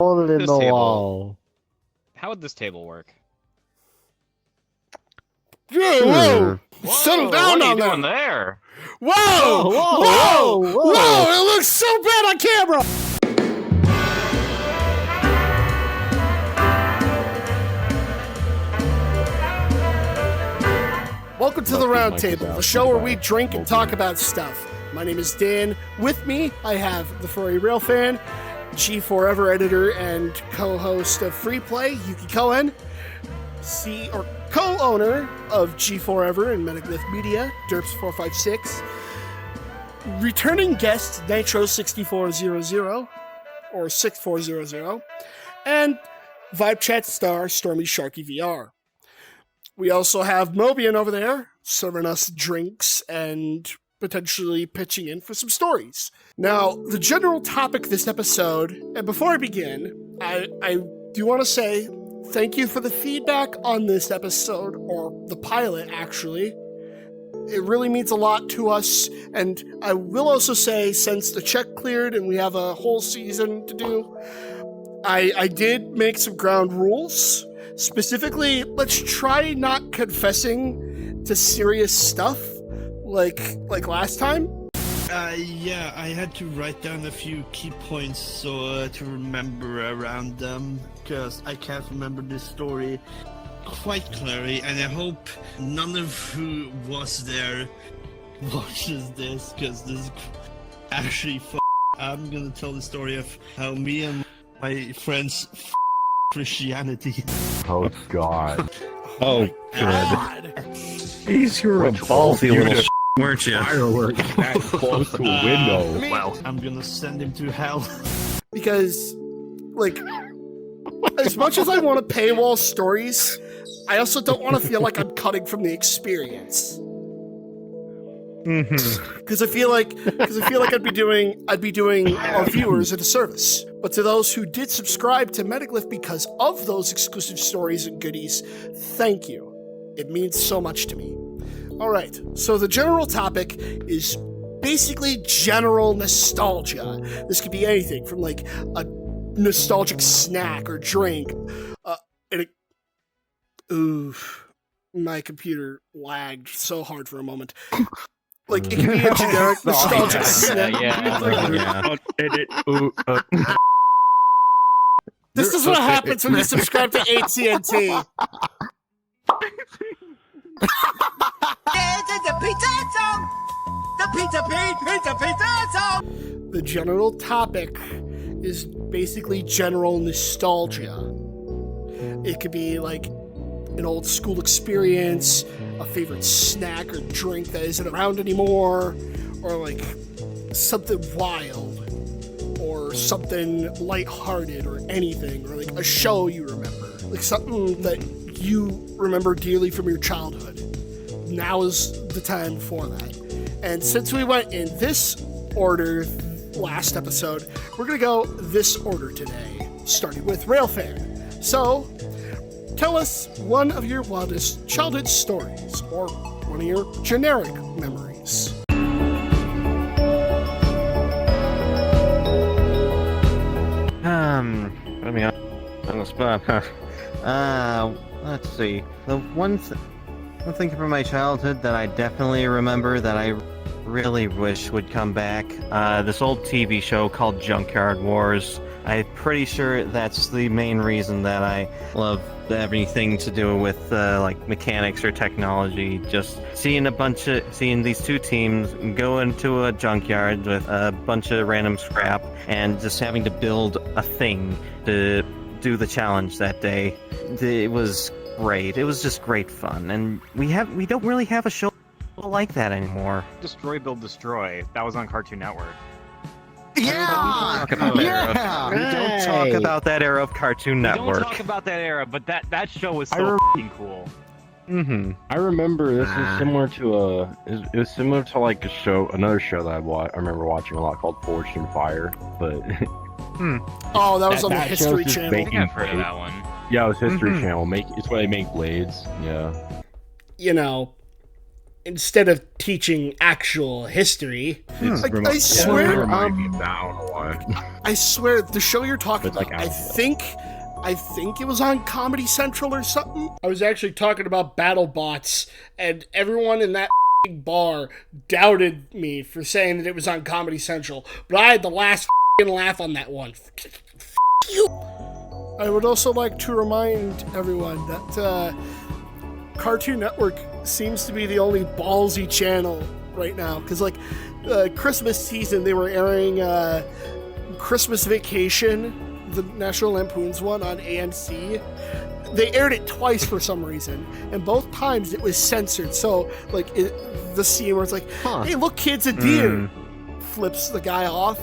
Hold it in This the table. wall. How would this table work? Yeah, whoa! Settle down what are you down doing there? Whoa! Whoa, Whoa! whoa, Whoa! whoa. It looks so bad on camera! Welcome to the Roundtable, the show where we drink and talk about stuff. My name is Dan. With me, I have the Furry Rail Fan, G4ever editor and co-host of Free Play, Yuki Cohen, co-owner of G4ever and Metaglyph Media, Derps456, returning guest Nitro6400 or 6400, and Vibechat star Stormy Sharky VR. We also have Mobian over there serving us drinks and potentially pitching in for some stories. Now, the general topic this episode, and before I begin, I do want to say thank you for the feedback on this episode, or the pilot, actually. It really means a lot to us, and I will also say, since the check cleared and we have a whole season to do, I did make some ground rules. Specifically, let's try not confessing to serious stuff like last time. Yeah, I had to write down a few key points so to remember around them, because I can't remember this story quite clearly, and I hope none of who was there watches this, because this is actually I'm gonna tell the story of how me and my friends Christianity. Oh, God. Oh, God. Jeez, you were a ballsy little weren't you? Fireworks that close to a window. Well, I'm gonna send him to hell. Because, as much as I want to paywall stories, I also don't want to feel like I'm cutting from the experience. Because I feel like I'd be doing our viewers a disservice. But to those who did subscribe to Metaglyph because of those exclusive stories and goodies, thank you. It means so much to me. All right, so the general topic is basically general nostalgia. This could be anything from like a nostalgic snack or drink. My computer lagged so hard for a moment. Like, it could be a generic nostalgic snack. This is what happens when you subscribe to AT&T. The general topic is basically general nostalgia. It could be like an old school experience, a favorite snack or drink that isn't around anymore, or like something wild, or something lighthearted, or anything, or like a show you remember, like something that you remember dearly from your childhood. Now is the time for that. And since we went in this order last episode, we're gonna go this order today, starting with Railfan. So, tell us one of your wildest childhood stories, or one of your generic memories. Put me on the spot, huh? Let's see. The one thing from my childhood that I definitely remember that I really wish would come back, this old TV show called Junkyard Wars. I'm pretty sure that's the main reason that I love everything to do with like mechanics or technology. Just seeing these two teams go into a junkyard with a bunch of random scrap and just having to build a thing to do the challenge that day. It was great. It was just great fun, and we don't really have a show like that anymore. Destroy, Build, Destroy. That was on Cartoon Network. Yeah! We don't talk about that era of Cartoon Network. We don't talk about that era, but that show was so f***ing cool. I remember this was similar to it was similar to like another show that I remember watching a lot called Forged in Fire, but Oh, that was on the History show's just Channel. I think I've heard of that one. Yeah, it was History Channel. It's where they make blades. Yeah. You know, instead of teaching actual history. I swear, I swear, the show you're talking about, I think it was on Comedy Central or something. I was actually talking about BattleBots, and everyone in that bar doubted me for saying that it was on Comedy Central, but I had the last laugh on that one. You. I would also like to remind everyone that Cartoon Network seems to be the only ballsy channel right now, because like Christmas season they were airing Christmas Vacation, the National Lampoon's one, on AMC. They aired it twice for some reason, and both times it was censored. So like the scene where it's like, hey look kids, a deer, flips the guy off.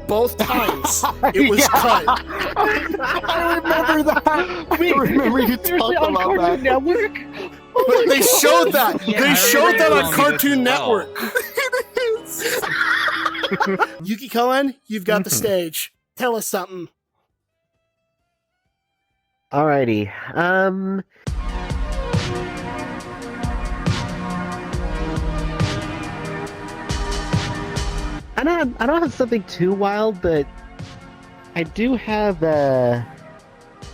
Both times it was cut. I remember that. I remember you talking about that. Network? But they showed that. Yeah, they showed that on Cartoon well. Network. Yuki Cohen, you've got the stage. Tell us something. Alrighty. I don't have something too wild, but I do have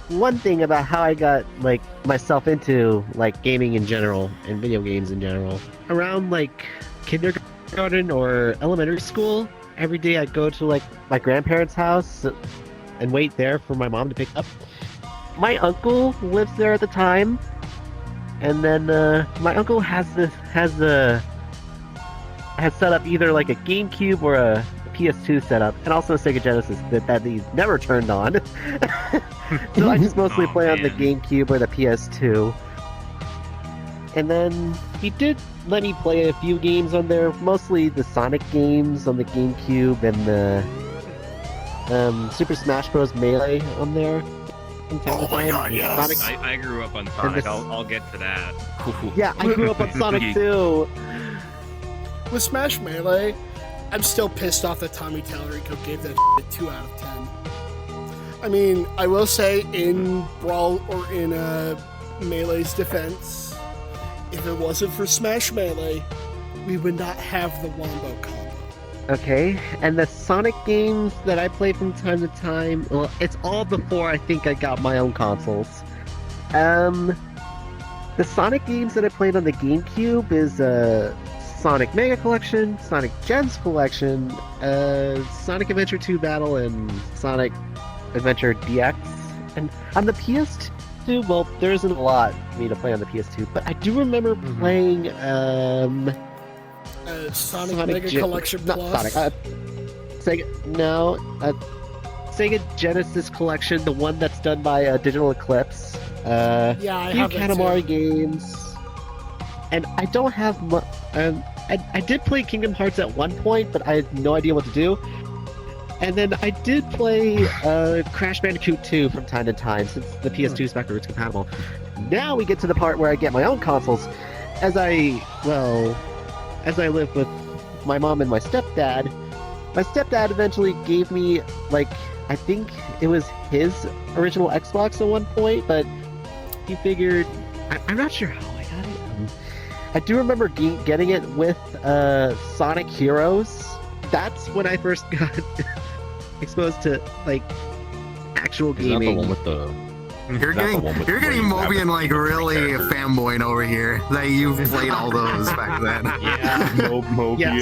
one thing about how I got like myself into like gaming in general and video games in general. Around like kindergarten or elementary school, every day I'd go to like my grandparents' house and wait there for my mom to pick up. My uncle lives there at the time, and then my uncle has set up either like a GameCube or a PS2 setup, and also a Sega Genesis that he's never turned on. So I just mostly play on the GameCube or the PS2. And then he did let me play a few games on there, mostly the Sonic games on the GameCube and the Super Smash Bros. Melee on there. Oh my god, yes! I grew up on Sonic. I'll get to that. Yeah, I grew up on Sonic too. With Smash Melee, I'm still pissed off that Tommy Tallarico gave that a 2 out of 10. I mean, I will say in Brawl or in Melee's defense, if it wasn't for Smash Melee, we would not have the Wombo combo. Okay, and the Sonic games that I play from time to time, well, it's all before I think I got my own consoles. The Sonic games that I played on the GameCube is Sonic Mega Collection, Sonic Gems Collection, Sonic Adventure 2 Battle, and Sonic Adventure DX. And on the PS2, well, there isn't a lot for me to play on the PS2, but I do remember playing Sonic Mega Collection Plus. Sega Genesis Collection, the one that's done by Digital Eclipse. Yeah, I few have it Katamari too. games. And I don't have I did play Kingdom Hearts at one point, but I had no idea what to do. And then I did play Crash Bandicoot 2 from time to time, since the PS2 is backwards compatible. Now we get to the part where I get my own consoles. As I lived with my mom and my stepdad eventually gave me, like, I think it was his original Xbox at one point, but he figured... I'm not sure how I got it. I do remember getting it with Sonic Heroes. That's when I first got exposed to like actual gaming. Is that the one with the? You're getting Mobian like really fanboying over here. That you've played all those back then. Yeah. Mobian. Yeah,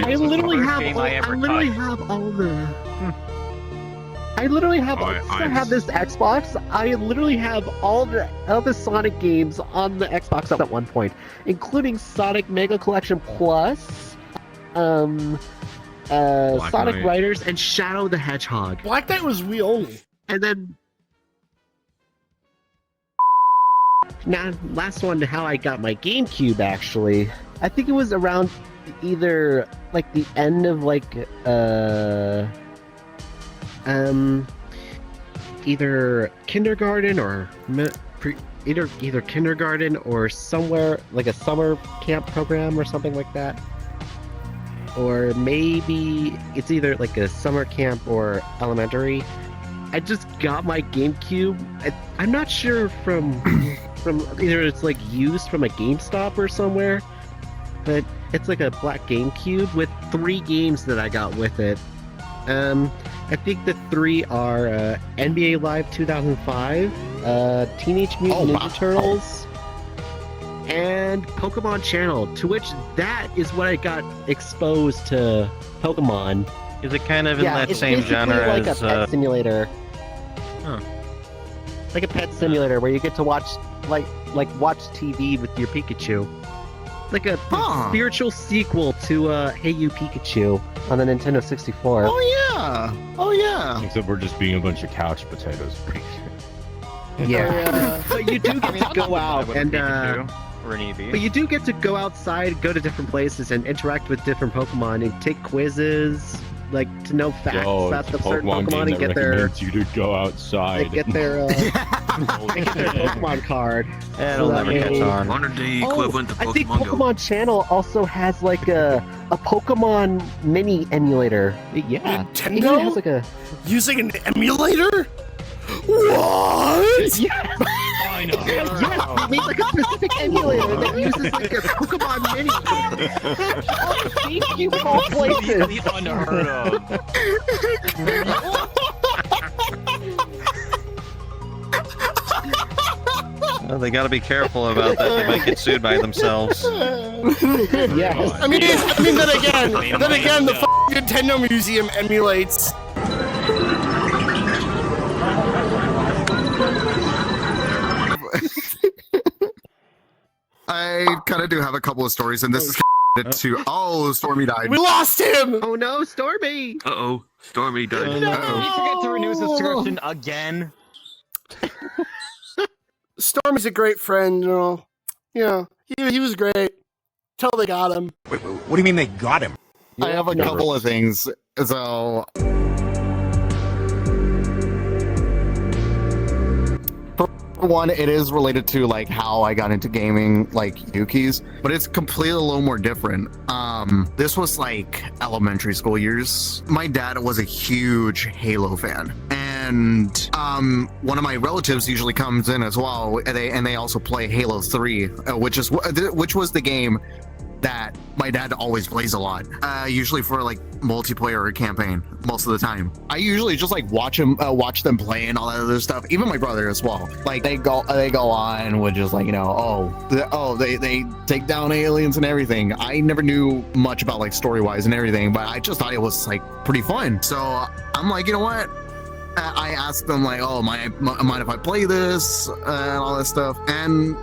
I literally have all the. I literally have. Since I have this Xbox, I literally have all the Sonic games on the Xbox at one point, including Sonic Mega Collection Plus, Sonic Knight. Riders, and Shadow the Hedgehog. Black Knight was Wii only. And then, now last one, how I got my GameCube. Actually, I think it was around either like the end of like either kindergarten or either kindergarten or somewhere like a summer camp program or something like that, or maybe it's either like a summer camp or elementary. I just got my GameCube. I'm not sure from either it's like used from a GameStop or somewhere, but it's like a black GameCube with 3 games that I got with it. I think the 3 are NBA Live 2005, Teenage Mutant Ninja Turtles, and Pokemon Channel, to which that is what I got exposed to Pokemon. Is it kind of in that it's same basically genre like as a pet simulator. Huh. Like a pet simulator where you get to watch watch TV with your Pikachu. Like a spiritual sequel to Hey You Pikachu on the Nintendo 64. Oh yeah. Except we're just being a bunch of couch potatoes. Yeah. But you do get to go out and or an Eevee. but you do get to go outside, go to different places, and interact with different Pokemon and take quizzes, like to know facts about the certain Pokemon and get their. You to go outside. They get their. They get their Pokemon card. It'll never catch on. Modern day equivalent to Pokemon I think Go. Pokemon Channel also has like a Pokemon mini emulator. Yeah. Nintendo? It has like a. Using an emulator? What? Yeah. I know. Yeah, they made like a specific emulator that uses like a Pokemon mini. GameCube of all places. The unheard of. Well, they got to be careful about that. They might get sued by themselves. Yes. I mean, then again, the Nintendo Museum emulates. I kind of do have a couple of stories, and this is to. Oh, Stormy died. We lost him. Oh no, Stormy! Uh-oh, Stormy died. Did he forget to renew his subscription again? Stormy's a great friend, he was great till they got him. Wait, what do you mean they got him? I have a couple of things. So, for one, it is related to like how I got into gaming, like Yuki's, but it's completely a little more different. This was like elementary school years. My dad was a huge Halo fan, and one of my relatives usually comes in as well, and they also play Halo 3, which was the game that my dad always plays a lot, usually for like multiplayer or campaign most of the time. I usually just like watch them play and all that other stuff. Even my brother as well. Like they go on with just like, they take down aliens and everything. I never knew much about like story wise and everything, but I just thought it was like pretty fun. So I'm like, you know what? I asked them like, oh, mind if I play this and all that stuff, and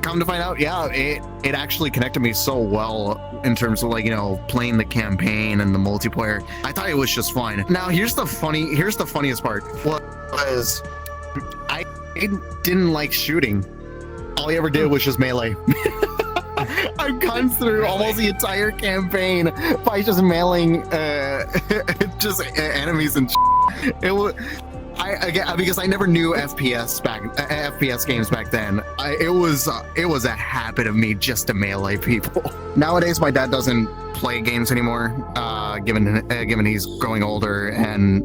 come to find out, yeah, it actually connected me so well in terms of like, playing the campaign and the multiplayer. I thought it was just fun. Now here's the funniest part. Was I didn't like shooting. All I ever did was just melee. I've gone through almost the entire campaign by just mailing just enemies and it was because I never knew FPS games back then. It was a habit of me just to melee people. Nowadays, my dad doesn't play games anymore, given he's growing older and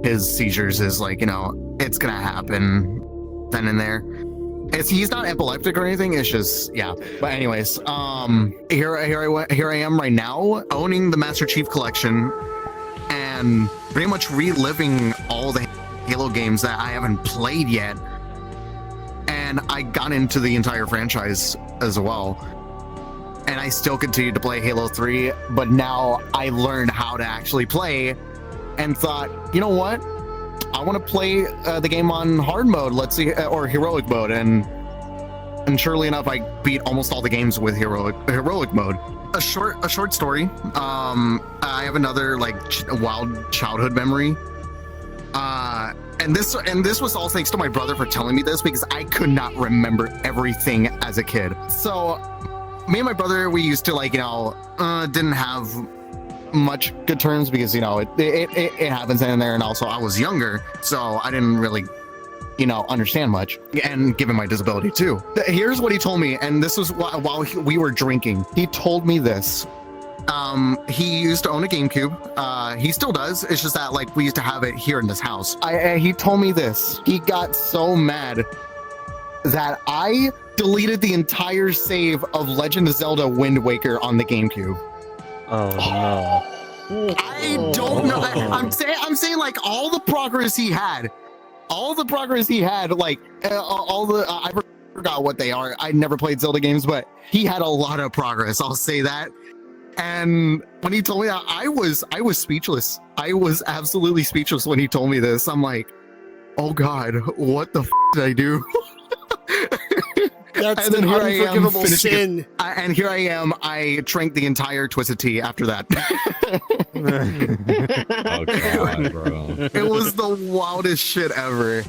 his seizures is like, it's gonna happen then and there. He's not epileptic or anything. It's just, yeah. But anyways, here I am right now, owning the Master Chief Collection and pretty much reliving all the Halo games that I haven't played yet, and I got into the entire franchise as well, and I still continue to play Halo 3, but now I learned how to actually play and thought, you know what, I want to play the game on hard mode, let's see, or heroic mode, and surely enough I beat almost all the games with heroic mode. A short story. I have another like wild childhood memory. And this was all thanks to my brother for telling me this, because I could not remember everything as a kid. So me and my brother, we used to like, didn't have much good terms because, it happens in there. And also I was younger, so I didn't really, understand much, and given my disability too. Here's what he told me, and this was while we were drinking. He told me this. He used to own a GameCube. He still does. It's just that like we used to have it here in this house. He told me this. He got so mad that I deleted the entire save of Legend of Zelda Wind Waker on the GameCube. Oh no. I don't know. I'm saying like all the progress he had, like all the I forgot what they are. I never played Zelda games, but he had a lot of progress. I'll say that. And when he told me that, I was speechless. I was absolutely speechless when he told me this. I'm like, oh God, what the did I do? That's and an then here I am unforgivable finishing sin. it. And here I am. I drank the entire Twisted Tea after that. Oh God, bro. It was the wildest shit ever.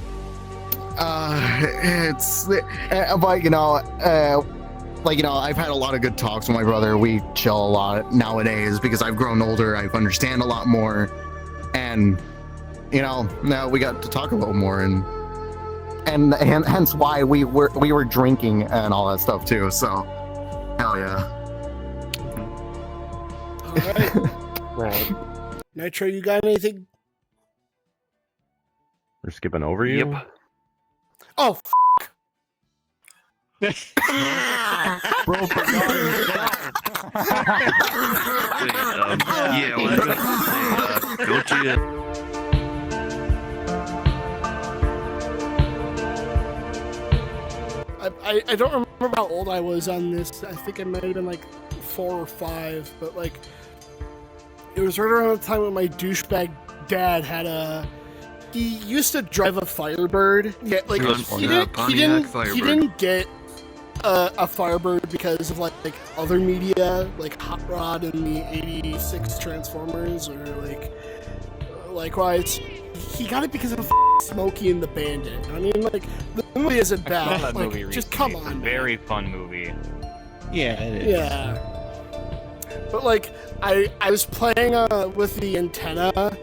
But you know, I've had a lot of good talks with my brother. We chill a lot nowadays because I've grown older. I understand a lot more, and you know, now we got to talk a little more, and hence why we were drinking and all that stuff too. So, hell yeah. All right. Right. Nitro, you got anything? We're skipping over you. Yep. Oh, Bro, for Yeah, well, I was gonna say, don't you? I don't remember how old I was on this. I think I might have been like 4 or 5, but like it was right around the time when my douchebag dad had he used to drive a Firebird. Yeah, like Pontiac he didn't get a Firebird because of like other media, like Hot Rod and the '86 Transformers, or like likewise. He got it because of Smokey and the Bandit. I mean, like the movie isn't I saw bad. that Like, movie just recently. come It's a on, very fun movie. Yeah, it is. yeah. But like I was playing with the antenna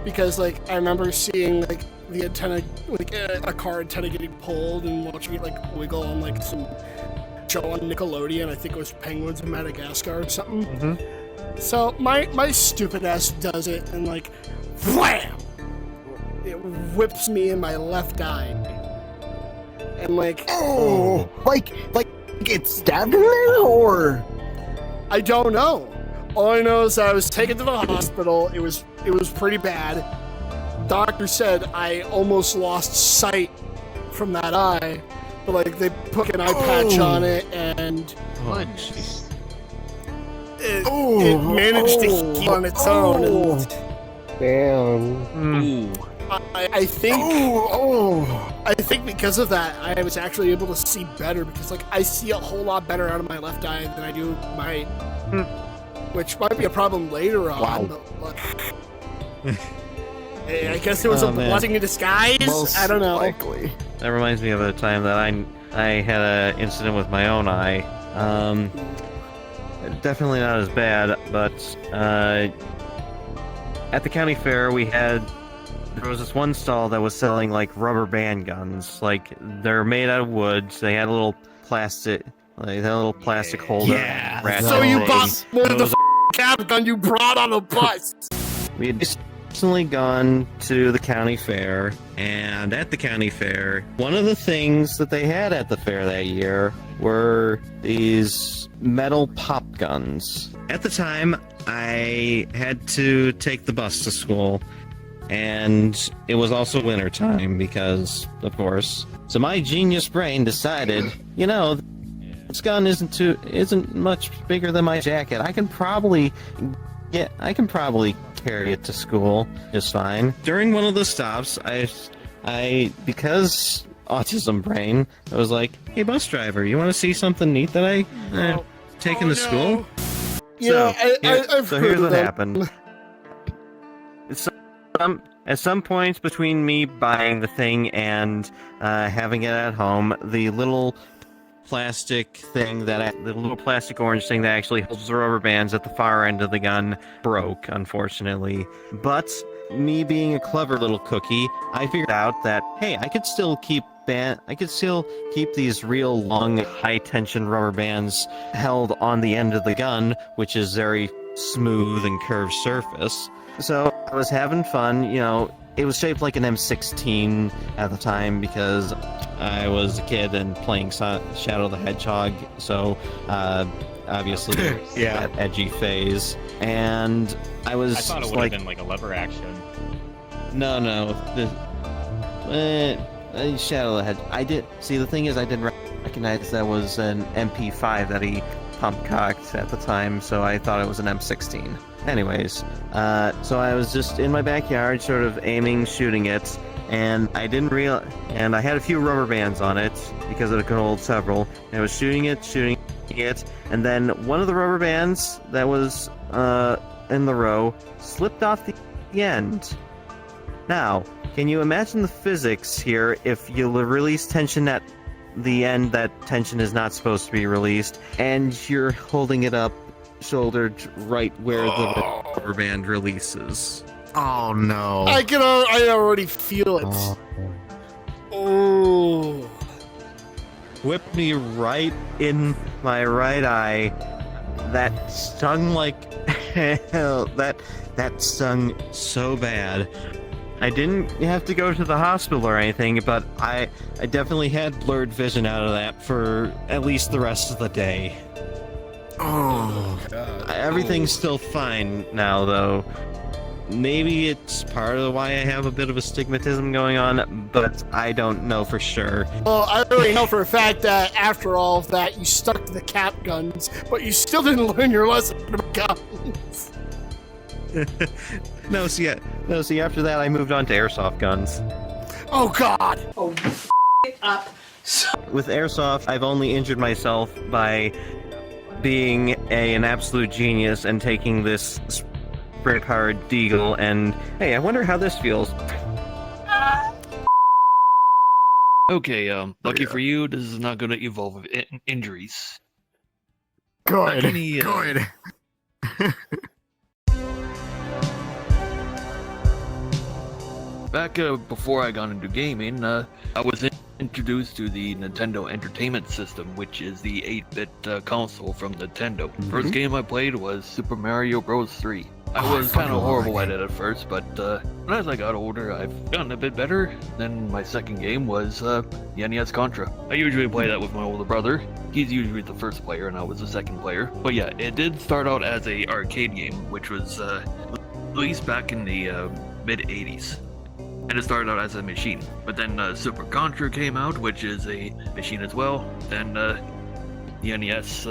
because like I remember seeing like the antenna, like a car antenna getting pulled and watching it like wiggle on like some show on Nickelodeon. I think it was Penguins of Madagascar or something. Mm-hmm. So my stupid ass does it and like wham! It whips me in my left eye. And like Like it stabbed in there, or I don't know. All I know is that I was taken to the hospital. It was pretty bad. Doctor said I almost lost sight from that eye, but like they put an eye patch on it and it managed to heal on its own. And Damn. I think I think because of that I was actually able to see better because like I see a whole lot better out of my left eye than I do my, which might be a problem later on. Wow. But, I guess it was Oh, a man. blessing in disguise. I don't know. Likely. That reminds me of a time that I had an incident with my own eye. Definitely not as bad, but at the county fair there was this one stall that was selling like rubber band guns. Like they're made out of wood. So they had a little plastic holder. Yeah. ratchet So you thing. bought more of Those the cap gun you brought on a bus. We had recently gone to the county fair, and at the county fair, one of the things that they had at the fair that year were these metal pop guns. At the time, I had to take the bus to school, and it was also winter time because, of course. So my genius brain decided, you know, this gun isn't much bigger than my jacket. I can probably carry it to school just fine. During one of the stops, I because autism brain, I was like, "Hey, bus driver, you want to see something neat that I taken to school?" Yeah, I've so heard here's of what them. happened. At some points between me buying the thing and having it at home, the little plastic orange thing that actually holds the rubber bands at the far end of the gun broke, unfortunately. But me being a clever little cookie, I figured out that hey, I could still keep these real long high tension rubber bands held on the end of the gun, which is very smooth and curved surface. So I was having fun, you know, it was shaped like an M16 at the time because I was a kid and playing Shadow the Hedgehog, so obviously Yeah. that edgy phase. And I was I thought it would like, have been like a lever action. no, Shadow the Hedgehog. I did see. The thing is, I didn't recognize that was an MP5 that he pump cocked at the time, so I thought it was an M16. Anyways, so I was just in my backyard, sort of aiming, shooting it, and I didn't realize. And I had a few rubber bands on it because it could hold several. And I was shooting it, and then one of the rubber bands that was in the row slipped off the end. Now, can you imagine the physics here if you release tension at the end that tension is not supposed to be released, and you're holding it up shouldered right where the rubber band releases? Oh no. I already feel it. Oh. Whipped me right in my right eye. That stung like hell. That stung so bad. I didn't have to go to the hospital or anything, but I definitely had blurred vision out of that for at least the rest of the day. Oh. Everything's still fine now, though. Maybe it's part of why I have a bit of astigmatism going on, but I don't know for sure. Well, I already know for a fact that after all of that, you stuck to the cap guns, but you still didn't learn your lesson about guns. No, see, after that, I moved on to airsoft guns. Oh God! Oh, you it up. With airsoft, I've only injured myself by being an absolute genius and taking this spray-powered deagle, and hey, I wonder how this feels. Okay, lucky for you, this is not going to involve injuries. Good. Any, Good. Back before I got into gaming, I was introduced to the Nintendo Entertainment System, which is the 8-bit console from Nintendo. First game I played was Super Mario Bros. 3. I was kind of horrible at it at first, but as I got older, I've gotten a bit better. Then my second game was the NES Contra. I usually play that with my older brother. He's usually the first player, and I was the second player. But yeah, it did start out as a arcade game, which was released back in the mid-80s. And it started out as a machine. But then Super Contra came out, which is a machine as well. Then the NES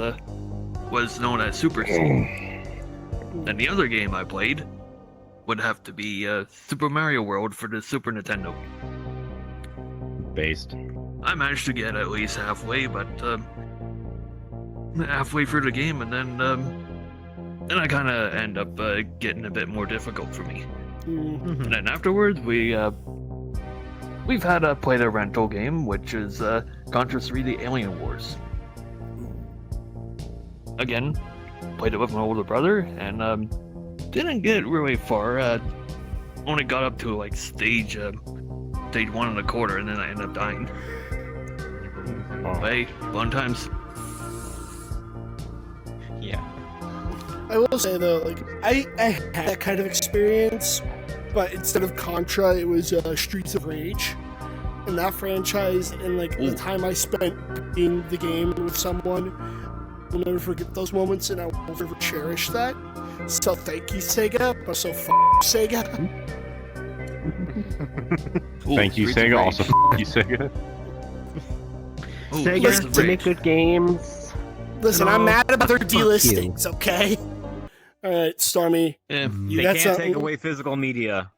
was known as Super C. And the other game I played would have to be Super Mario World for the Super Nintendo. Based. I managed to get at least halfway, but halfway through the game, and then I kind of end up getting a bit more difficult for me. And then afterwards, we've had played a rental game, which is Contra 3: The Alien Wars. Again, played it with my older brother, and didn't get really far. Only got up to like stage 1.25, and then I ended up dying. Hey, fun times. Yeah. I will say though, like I had that kind of experience, but instead of Contra, it was Streets of Rage, and that franchise, and like the time I spent being the game with someone, I'll never forget those moments, and I will never cherish that. So thank you, Sega, but so Sega. Thank you, Streets of Sega. Rage. Also, you, Sega. Sega Streets of to Rage. make good games. Listen, I'm mad about their you. delistings, okay? Alright, Stormy, Yeah. you They got can't something? take away physical media.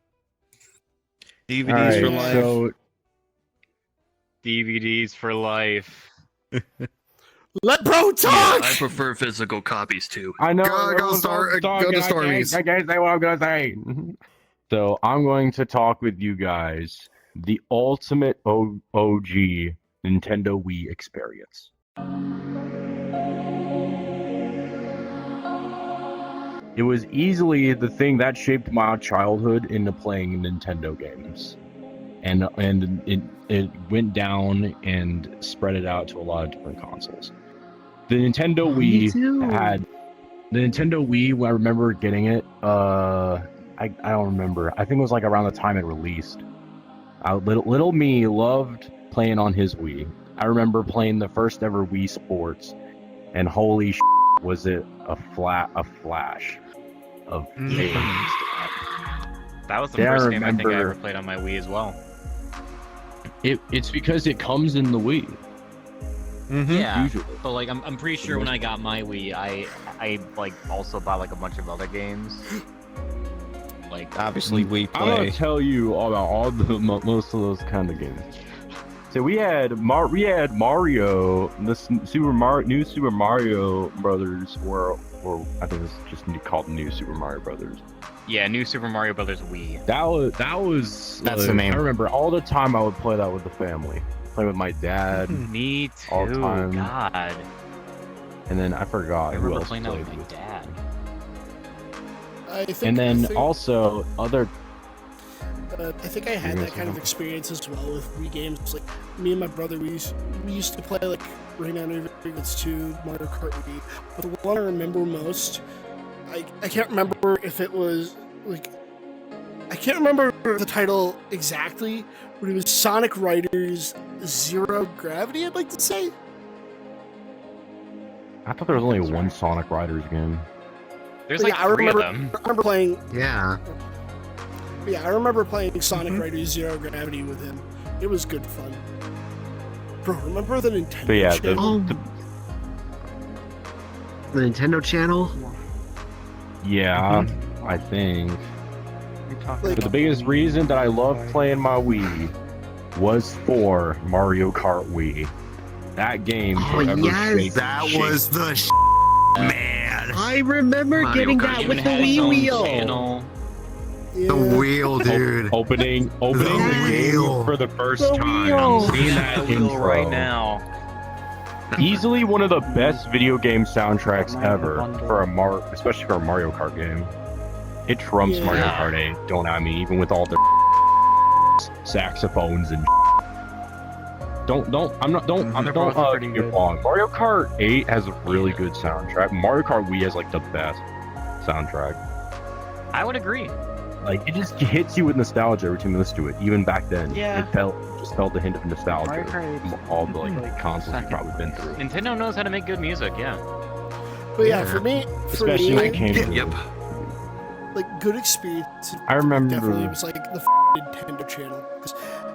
DVDs Alright, for life. so DVDs for life. Let bro Yeah, talk! I prefer physical copies too. I know. Go everyone's to talking, Stormies. I can't say what I'm gonna say. So I'm going to talk with you guys the ultimate OG Nintendo Wii experience. It was easily the thing that shaped my childhood into playing Nintendo games, and it went down and spread it out to a lot of different consoles. The Nintendo Me Wii too. had the Nintendo Wii. I remember getting it I don't remember. I think it was like around the time it released. Little me loved playing on his Wii. I remember playing the first ever Wii Sports, and holy was it a flash of games. That was the Yeah, I first game I think I remember- ever played on my Wii as well. It's because it comes in the Wii. Yeah, Usually. but like I'm pretty sure when I got my Wii, I like also bought like a bunch of other games. Like Obviously, we I'm gonna play. tell you all about all the most of those kind of games. So we had Mario, new Super Mario Brothers, or I think it's just called New Super Mario Brothers. yeah, New Super Mario Brothers Wii. That was That's the name. I remember all the time I would play that with the family, play with my dad, Me too. all time. God, and then I forgot I who remember else playing that played with my with. dad. I think, And then I think, also other. I think I had that kind of experience as well with Wii games. Like me and my brother, we used to play like Rayman Origins 2, Mario Kart Wii. But the one I remember most, I can't remember if it was like, I can't remember the title exactly, but it was Sonic Riders Zero Gravity, I'd like to say. I thought there was only one Sonic Riders game. There's But like yeah, three of them. I remember playing. Yeah. Yeah, I remember playing Sonic Riders Zero Gravity with him. It was good fun. Bro, remember the Nintendo But yeah, channel? The Nintendo channel. Yeah, I think. Like, But the biggest reason that I love playing my Wii was for Mario Kart Wii. That game Oh, forever yes, shaped- That shaped- was the man. I remember Mario getting Kart that Even with the had its Wii own wheel. channel. yeah. The wheel, dude. opening The the wheel. game for the first The time. wheel. Seeing The that wheel intro. right now. Easily one of the best video game soundtracks ever for especially for a Mario Kart game. It trumps Mario Yeah. Kart 8, don't at me, even with all the saxophones and They're both pretty get good. wrong. Mario Kart 8 has a really good soundtrack. Mario Kart Wii has like the best soundtrack. I would agree. Like it just hits you with nostalgia every time you listen to it. Even back then, Yeah. it just felt a hint of nostalgia from all the like consoles you've probably been through. Nintendo knows how to make good music. Yeah. But yeah, for me, Especially when it came to Yep. like good experience. I remember- Definitely was like the Nintendo channel. 'Cause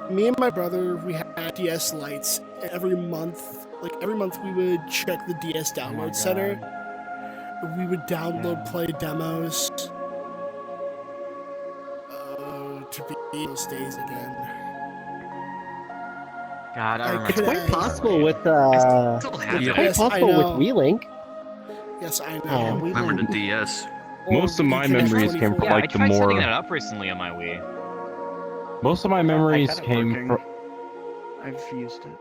me and my brother, we had DS Lights. And every month we would check the DS Download Center. We would download, play demos. To be those days again. God, I I remember. could- It's quite possible with Still have it's it. quite Yes, I possible with know. Wii Link. Yes, I know. Oh, We Remember the would- DS? Most of my Connect memories came 24. from Yeah, I like the tried setting more. that up recently on my Wii. Most of my memories came from. I've used it.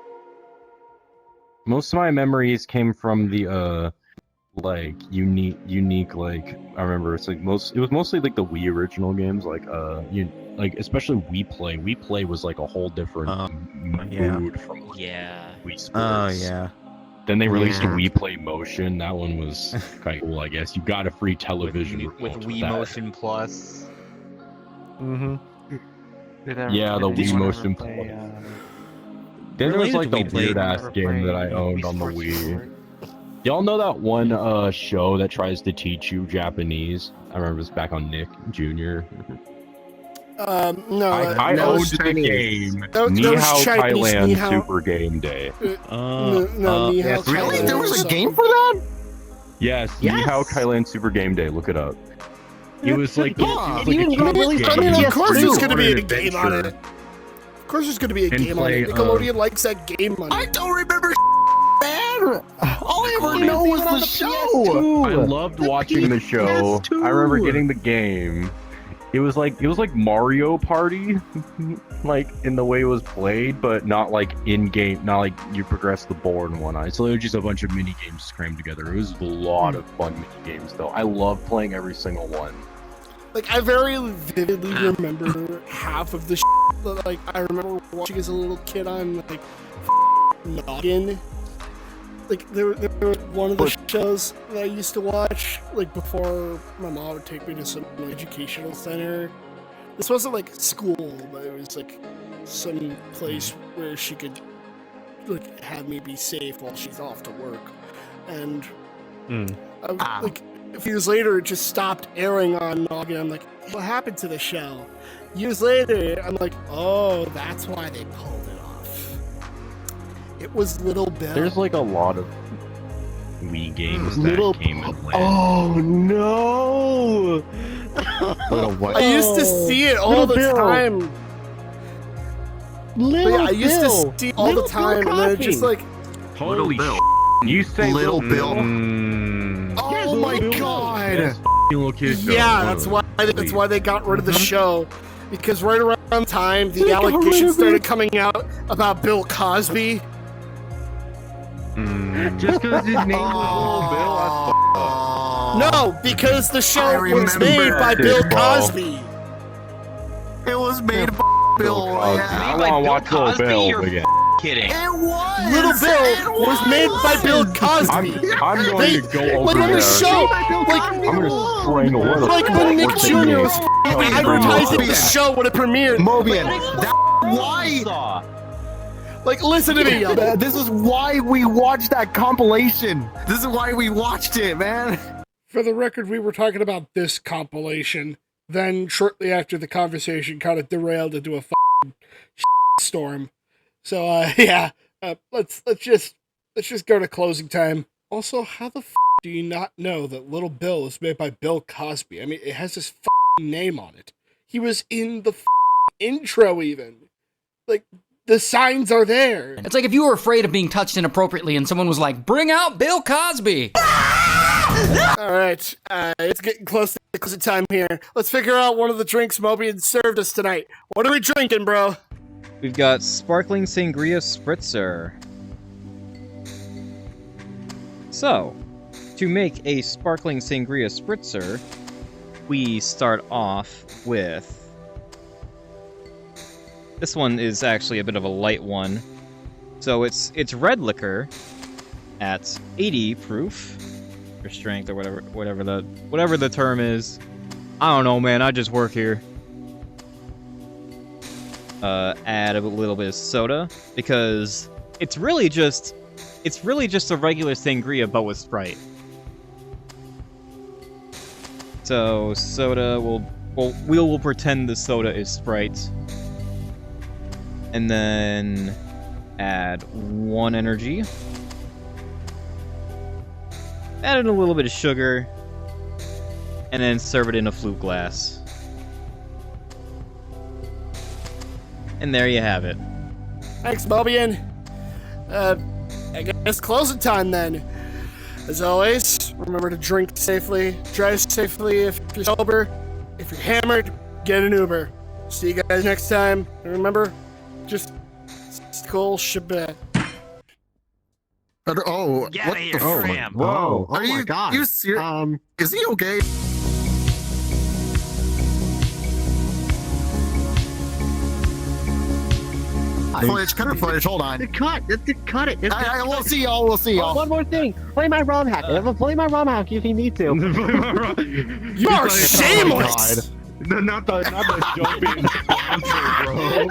Most of my memories came from the like unique like I remember it's like it was mostly like the Wii original games like like especially Wii Play. Wii Play was like a whole different yeah. mood from like, Yeah. Wii Sports. Oh yeah. Then they released a Yeah. Wii Play Motion. That one was kind of cool, I guess. You got a free television With remote Wii that. Motion Plus. Mm-hmm. Yeah, the Wii Motion Plus. Then there was like the weird ass game that I owned on the Wii. Y'all know that one show that tries to teach you Japanese? I remember it was back on Nick Jr. No, I that owned was the Chinese. game That was Nihao Chinese, Thailand Nihao. Super Game Day. No, Nihao yes, Really? Thailand There was a was game for that? Yes, Yes! Nihao Thailand Super Game Day. Look it up. It was like Huh. it was like a Even got kids released game. on I mean, of course there's PS2. gonna be a An game on it. adventure. Of course there's gonna be a And game play, on it. Nickelodeon likes that game money. I don't remember man. All I ever Same know thing was on the the show. PS2. I loved watching the show. PS2. I remember getting the game. It was like Mario Party, like in the way it was played, but not like in game, not like you progress the board and whatnot. So it was just a bunch of mini games crammed together. It was a lot of fun mini games, though. I love playing every single one. Like, I very vividly remember half of the that, like, I remember watching as a little kid on, like, Noggin. like there was one of the shows that I used to watch like before my mom would take me to some educational center. This wasn't like school, but it was like some place where she could like have me be safe while she's off to work. And like a few years later, it just stopped airing on Noggin. I'm like, what happened to the show? Years later, I'm like, oh, that's why they pulled it off. It was Little Bill. There's like a lot of Wii games that Little- came and went. Oh no! Little what? I used to see it all Little the Bill. time. Little But yeah, I used Bill. to see it all Little the time, Bill and then it just Cosby. like, Holy Bill. You say Little Bill. Oh Yes, Oh my Little Bill. god! Little kid show. yeah, that's why they got rid of the show. Because right around the time the They got rid allegations of it. started coming out about Bill Cosby. Just because his name was Little Bill, that's No, because the I show was remember made by that, Bill bro. Cosby. It was made by Bill. Cosby. Yeah. I Made by want to Bill watch Little Cosby, Bill you're again. Kidding. It was. Little Bill It was made by Bill Cosby. I'm going They- to go over like on there. the show, I'm going to strangle one of like the when Nick fucking Jr. names. was advertising the show when it premiered. Mobian. That's why. Saw. Like, listen to me. This is why we watched that compilation. This is why we watched it, man. For the record, we were talking about this compilation. Then, shortly after, the conversation kind of derailed into a f***ing storm. So, yeah, let's just go to closing time. Also, how the f*** do you not know that Little Bill is made by Bill Cosby? I mean, it has his f***ing name on it. He was in the f***ing intro, even. Like, the signs are there. It's like if you were afraid of being touched inappropriately and someone was like, bring out Bill Cosby. All right, it's getting close to closing time here. Let's figure out one of the drinks Mobian served us tonight. What are we drinking, bro? We've got Sparkling Sangria Spritzer. So, to make a Sparkling Sangria Spritzer, we start off with... This one is actually a bit of a light one. So it's red liquor at 80 proof, or strength, or whatever the term is. I don't know, man. I just work here. Add a little bit of soda because it's really just a regular sangria but with Sprite. So soda we'll pretend the soda is Sprite. And then add 1 energy. Add in a little bit of sugar. And then serve it in a flute glass. And there you have it. Thanks, Mobian. I guess closing time then. As always, remember to drink safely, drive safely if you're sober. If you're hammered, get an Uber. See you guys next time. And remember, just skull shabbat. Oh, Get what outta here, the fuck? Cram. Whoa! Are Oh my you- god! you serious? Is he okay? Footage, cut footage, hold on. Cut it! We'll see y'all, we'll see Oh, y'all. one more thing. Play my ROM hack. Play my ROM hack if you need to. You are Oh shameless! Not the jumping answer, bro.